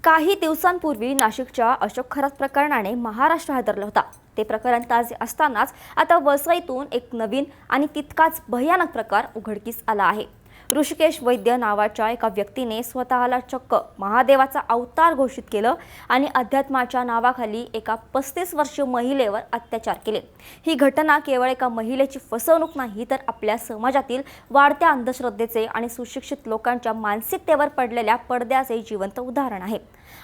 काही दिवसांपूर्वी नाशिकच्या अशोक खरात प्रकरणाने महाराष्ट्र हादरला होता। ते प्रकरण ताजे असतानाच आता वसईतून एक नवीन आणि तितकाच भयानक प्रकार उघडकीस आला आहे। ऋषिकेश वैद्य नावाच्या एका व्यक्तीने स्वतःला चक्क महादेवाचा अवतार घोषित केलं आणि अध्यात्माच्या नावाखाली एका 35 वर्षीय महिलेवर अत्याचार केले। ही घटना केवळ एका महिलेची फसवणूक नाही, तर आपल्या समाजातील वाढत्या अंधश्रद्धेचे आणि सुशिक्षित लोकांच्या मानसिकतेवर पडलेल्या पडद्याचे जिवंत उदाहरण आहे।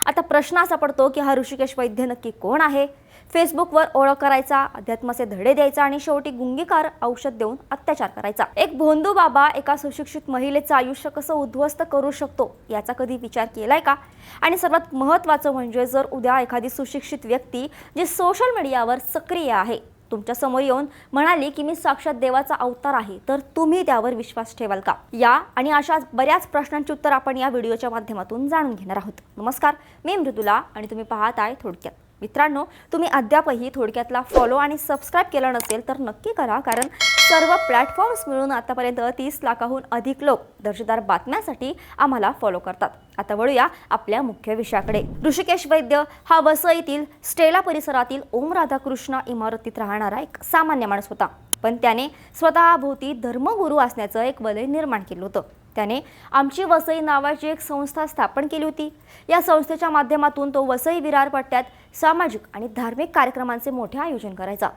आता प्रश्न असा पडतो की हा ऋषिकेश वैद्य नक्की कोण आहे? फेसबुकवर ओळख करायचा, अध्यात्माचे धडे द्यायचा आणि शेवटी गुंगीकार औषध देऊन अत्याचार करायचा। एक भोंदू बाबा एका सुशिक्षित महिलेचं आयुष्य कसं उद्ध्वस्त करू शकतो याचा कधी विचार केलाय का? आणि सर्वात महत्त्वाचं म्हणजे जर उद्या एखादी सुशिक्षित व्यक्ती जी सोशल मीडियावर सक्रिय आहे तुमच्या समोर येऊन म्हणाली की मी साक्षात देवाचा अवतार आहे, तर तुम्ही त्यावर विश्वास ठेवाल का? या आणि अशा बऱ्याच प्रश्नांची उत्तर आपण या व्हिडिओच्या माध्यमातून जाणून घेणार आहोत। नमस्कार, मी मृदुला आणि तुम्ही पाहताय थोडक्यात। मित्रांनो, तुम्ही अद्यापही थोडक्यातला फॉलो आणि सबस्क्राइब केला नसेल तर नक्की करा, कारण सर्व प्लॅटफॉर्म्स मिळून आतापर्यंत 30 लाखाहून अधिक लोक दर्जेदार बातम्यांसाठी आम्हाला फॉलो करतात। आता वळूया आपल्या मुख्य विषयाकडे। ऋषिकेश वैद्य हा वसईतील स्टेला परिसरातील ओम राधाकृष्ण इमारतीत राहणारा एक सामान्य माणूस होता, पण त्याने स्वतःभोवती धर्मगुरू असण्याचं एक वलय निर्माण केलं होतं। त्याने आमची वसई नावाची एक संस्था स्थापन केली होती। या संस्थेच्या माध्यमातून तो वसई विरार पट्ट्यात सामाजिक आणि धार्मिक कार्यक्रमांचे मोठे आयोजन करायचा।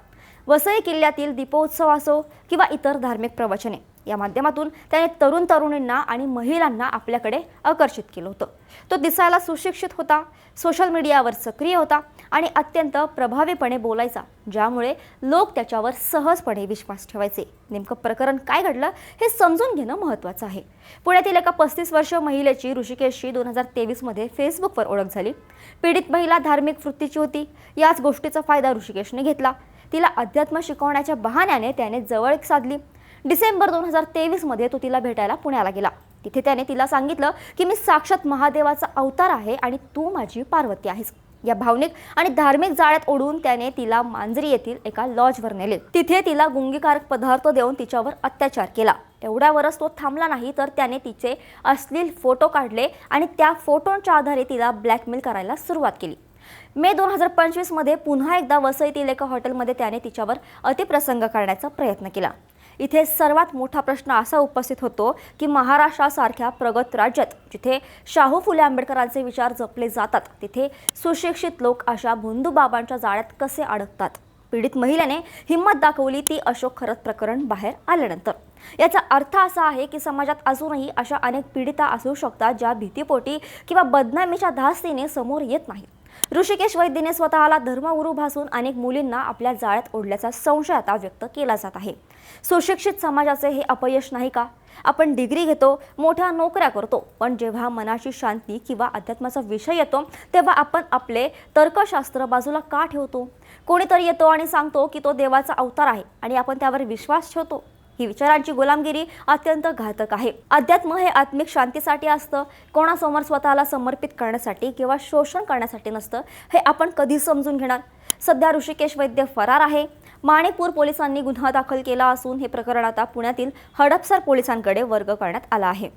वसई किल्ल्यातील दीपोत्सव असो किंवा इतर धार्मिक प्रवचने, या माध्यमातून त्याने तरुण तरुणींना आणि महिलांना आपल्याकडे आकर्षित केलं होतं। तो दिसायला सुशिक्षित होता, सोशल मीडियावर सक्रिय होता आणि अत्यंत प्रभावीपणे बोलायचा, ज्यामुळे लोक त्याच्यावर सहजपणे विश्वास ठेवायचे। नेमकं प्रकरण काय घडलं हे समजून घेणं महत्त्वाचं आहे। पुण्यातील एका 35 वर्षीय महिलेची ऋषिकेशशी 2023 मध्ये फेसबुकवर ओळख झाली। पीडित महिला धार्मिक वृत्तीची होती। याच गोष्टीचा फायदा ऋषिकेशने घेतला। तिला अध्यात्म शिकवण्याच्या बहाण्याने त्याने जवळीक साधली। डिसेंबर 2023 मध्ये तो तिला भेटायला पुण्याला गेला। तिथे त्याने तिला सांगितलं की मी साक्षात महादेवाचा अवतार आहे आणि तू माझी पार्वती आहेस। या भावनिक आणि धार्मिक जाळ्यात ओढून त्याने तिला मांजरी येथील एका लॉजवर नेले। तिथे तिला गुंगीकारक पदार्थ देऊन तिच्यावर अत्याचार केला। एवढ्यावरच तो थांबला नाही, तर त्याने तिचे अश्लील फोटो काढले आणि त्या फोटोंच्या आधारे तिला ब्लॅकमेल करायला सुरुवात केली। मे 2025 मध्ये पुन्हा एकदा वसईतील एका हॉटेलमध्ये त्याने तिच्यावर अतिप्रसंग करण्याचा प्रयत्न केला। इथे सर्वात मोठा प्रश्न असा उपस्थित होतो की महाराष्ट्रासारख्या प्रगत राज्यात जिथे शाहू फुले आंबेडकरांचे विचार जपले जातात, तिथे सुशिक्षित लोक अशा भोंदू बाबांच्या जाळ्यात कसे अडकतात? पीडित महिलेने हिंमत दाखवली ती अशोक खरात प्रकरण बाहेर आल्यानंतर। याचा अर्थ असा आहे की समाजात अजूनही अशा अनेक पीडिता असू शकतात ज्या भीतीपोटी किंवा बदनामीच्या धास्तीने समोर येत नाहीत। ऋषिकेश वैद्यने स्वतःला धर्मगुरू भासून अनेक मुलींना आपल्या जाळ्यात ओढल्याचा संशय आता व्यक्त केला जात आहे। सुशिक्षित समाजाचे हे अपयश नाही का? आपण डिग्री घेतो, मोठ्या नोकऱ्या करतो, पण जेव्हा मनाची शांती किंवा अध्यात्माचा विषय येतो तेव्हा आपण आपले तर्कशास्त्र बाजूला का ठेवतो? कोणीतरी येतो आणि सांगतो की तो देवाचा अवतार आहे आणि आपण त्यावर विश्वास ठेवतो। ही विचारांची गुलामगिरी अत्यंत घातक आहे। अध्यात्म हे आत्मिक शांतीसाठी असतं, कोणासमोर स्वतःला समर्पित करण्यासाठी किंवा शोषण करण्यासाठी नसतं, हे आपण कधी समजून घेणार? सध्या ऋषिकेश वैद्य फरार आहे। माणिकपूर पोलिसांनी गुन्हा दाखल केला असून हे प्रकरण आता पुण्यातील हडपसर पोलिसांकडे वर्ग करण्यात आला आहे।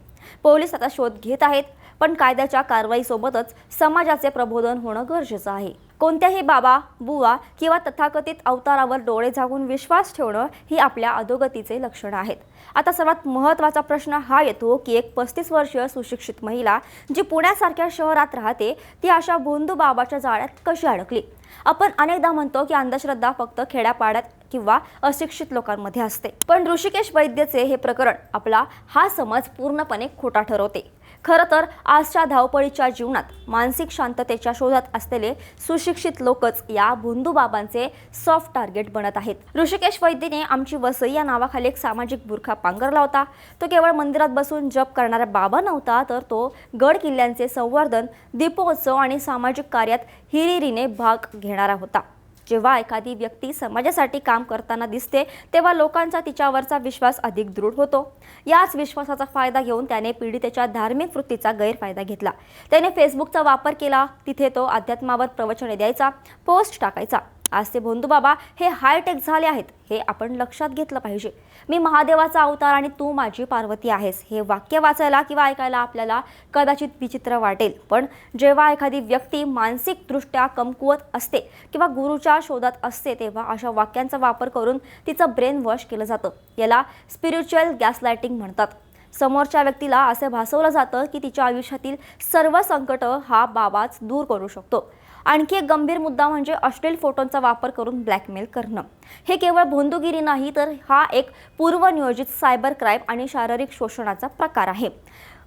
पोलीस आता शोध घेत आहेत, पण कायद्याच्या कारवाईसोबतच समाजाचे प्रबोधन होणं गरजेचं आहे। कोणत्याही बाबा, बुवा किंवा तथाकथित अवतारावर डोळे झाकून विश्वास ठेवणं ही आपल्या अधोगतीचे लक्षण आहेत। आता सर्वात महत्त्वाचा प्रश्न हा येतो की एक 35 वर्षीय सुशिक्षित महिला जी पुण्यासारख्या शहरात राहते, ती अशा भोंदू बाबाच्या जाळ्यात कशी अडकली? आपण अनेकदा म्हणतो की अंधश्रद्धा फक्त खेड्यापाड्यात किंवा अशिक्षित लोकांमध्ये असते, पण ऋषिकेश वैद्यचे हे प्रकरण आपला हा समज पूर्णपणे खोटा ठरवते। खरं तर आजच्या धावपळीच्या जीवनात मानसिक शांततेच्या शोधात असलेले सुशिक्षित लोकच या भोंदू बाबांचे सॉफ्ट टार्गेट बनत आहेत। ऋषिकेश वैद्यने आमची वसई या नावाखाली एक सामाजिक बुरखा पांघरला होता। तो केवळ मंदिरात बसून जप करणारा बाबा नव्हता, तर तो गड किल्ल्यांचे संवर्धन, दीपोत्सव आणि सामाजिक कार्यात हिरिरीने भाग घेणारा होता। जेव्हा एखादी व्यक्ती समाजासाठी काम करताना दिसते तेव्हा लोकांचा तिच्यावरचा विश्वास अधिक दृढ होतो। याच विश्वासाचा फायदा घेऊन त्याने पीडितेच्या धार्मिक वृत्तीचा गैरफायदा घेतला। त्याने फेसबुकचा वापर केला। तिथे तो अध्यात्मावर प्रवचने द्यायचा, पोस्ट टाकायचा आज ते भोंदूबाबा हे हायटेक झाले आहेत हे आपण लक्षात घेतलं पाहिजे. मी महादेवाचा अवतार आणि तू माझी पार्वती आहेस हे वाक्य वाचायला किंवा ऐकायला आपल्याला कदाचित विचित्र वाटेल, पण जेव्हा एखादी व्यक्ती मानसिकदृष्ट्या कमकुवत असते किंवा गुरुच्या शोधात असते तेव्हा अशा वाक्यांचा वापर करून तिचं ब्रेन वॉश केलं जातं. याला स्पिरिच्युअल गॅसलाइटिंग म्हणतात. समोरच्या व्यक्तीला असे भासवलं जातं की तिच्या आयुष्यातील सर्व संकट हा बाबाच दूर करू शकतो. आणखी एक गंभीर मुद्दा म्हणजे अश्लील फोटोंचा वापर करून ब्लॅकमेल करणं. हे केवळ भोंदूगिरी नाही, तर हा एक पूर्वनियोजित सायबर क्राईम आणि शारीरिक शोषणाचा प्रकार आहे.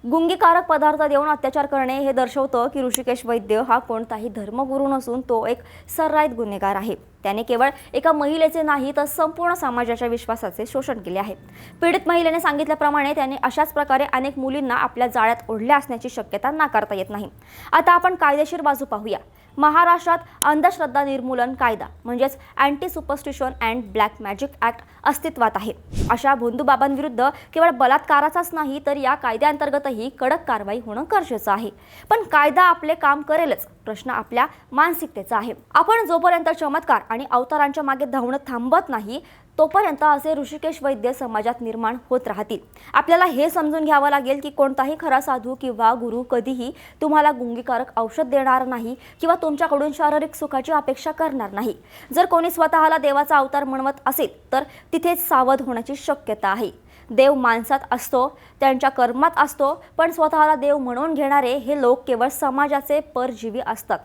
गुंगीकारक पदार्थ देऊन अत्याचार करणे हे दर्शवतं की ऋषिकेश वैद्य हा कोणताही धर्मगुरू नसून तो एक सर्राईत गुन्हेगार आहे. त्याने केवळ एका महिलेचे नाही तर संपूर्ण समाजाच्या विश्वासाचे शोषण केले आहे. पीडित महिलेने सांगितल्याप्रमाणे त्याने अशाच प्रकारे अनेक मुलींना आपल्या जाळ्यात ओढल्या असण्याची शक्यता नाकारता येत नाही. आता आपण कायदेशीर बाजू पाहूया. महाराष्ट्रात अंधश्रद्धा निर्मूलन कायदा म्हणजेच anti superstition and black magic act अस्तित्वात आहे. अशा भोंदूबाबांविरुद्ध केवळ बलात्काराचाच नाही तर या कायद्याअंतर्गतही कडक कारवाई होणं गरजेचं आहे. पण कायदा आपले काम करेलच, प्रश्न आपल्या मानसिकतेचा आहे. आपण जोपर्यंत चमत्कार आणि अवतारांच्या मागे धावणं थांबत नाही तोपर्यंत असे ऋषिकेश वैद्य समाजात निर्माण होत राहतील. आपल्याला हे समजून घ्यावं लागेल की कोणताही खरा साधू किंवा गुरु कधीही तुम्हाला गुंगीकारक औषध देणार नाही किंवा तुमच्याकडून शारीरिक सुखाची अपेक्षा करणार नाही. जर कोणी स्वतःला देवाचा अवतार म्हणवत असेल तर तिथेच सावध होण्याची शक्यता आहे. देव माणसात असतो, त्यांच्या कर्मात असतो, पण स्वतःला देव म्हणून घेणारे हे लोक केवळ समाजाचे परजीवी असतात.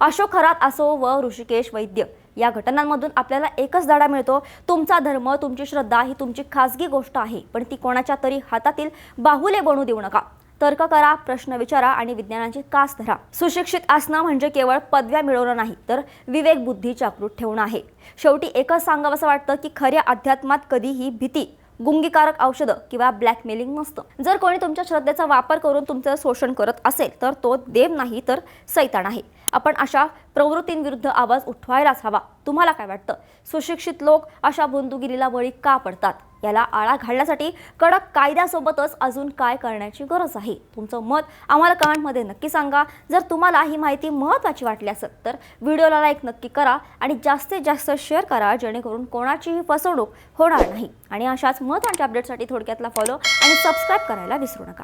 अशोक खरात असो व ऋषिकेश वैद्य, या घटनांमधून आपल्याला एकच धडा मिळतो. तुमचा धर्म, तुमची श्रद्धा ही तुमची खासगी गोष्ट आहे, पण ती कोणाच्या तरी हातातील बाहुले बनू देऊ नका. तर्क करा, प्रश्न विचारा आणि विज्ञानाची कास धरा. सुशिक्षित असणं म्हणजे केवळ पदव्या मिळवणं नाही तर विवेक बुद्धी जागृत ठेवणं आहे. शेवटी एकच सांगावंसं वाटतं की खऱ्या अध्यात्मात कधीही भीती, गुंगीकारक औषधं किंवा ब्लॅकमेलिंग नसतं. जर कोणी तुमच्या श्रद्धेचा वापर करून तुमचं शोषण करत असेल तर तो देव नाही तर सैतान आहे. आपण अशा प्रवृत्तींविरुद्ध आवाज उठवायलाच हवा. तुम्हाला काय वाटतं? सुशिक्षित लोक अशा भोंदूगिरीला बळी का पडतात? याला आळा घालण्यासाठी कडक कायद्यासोबतच अजून काय करण्याची गरज आहे? तुमचं मत आम्हाला कमेंटमध्ये नक्की सांगा. जर तुम्हाला ही माहिती महत्त्वाची वाटली असेल तर व्हिडिओला लाईक नक्की करा आणि जास्तीत जास्त शेअर करा जेणेकरून कोणाचीही फसवणूक होणार नाही. आणि अशाच महत्त्वाच्या अपडेटसाठी थोडक्यातला फॉलो आणि सबस्क्राईब करायला विसरू नका.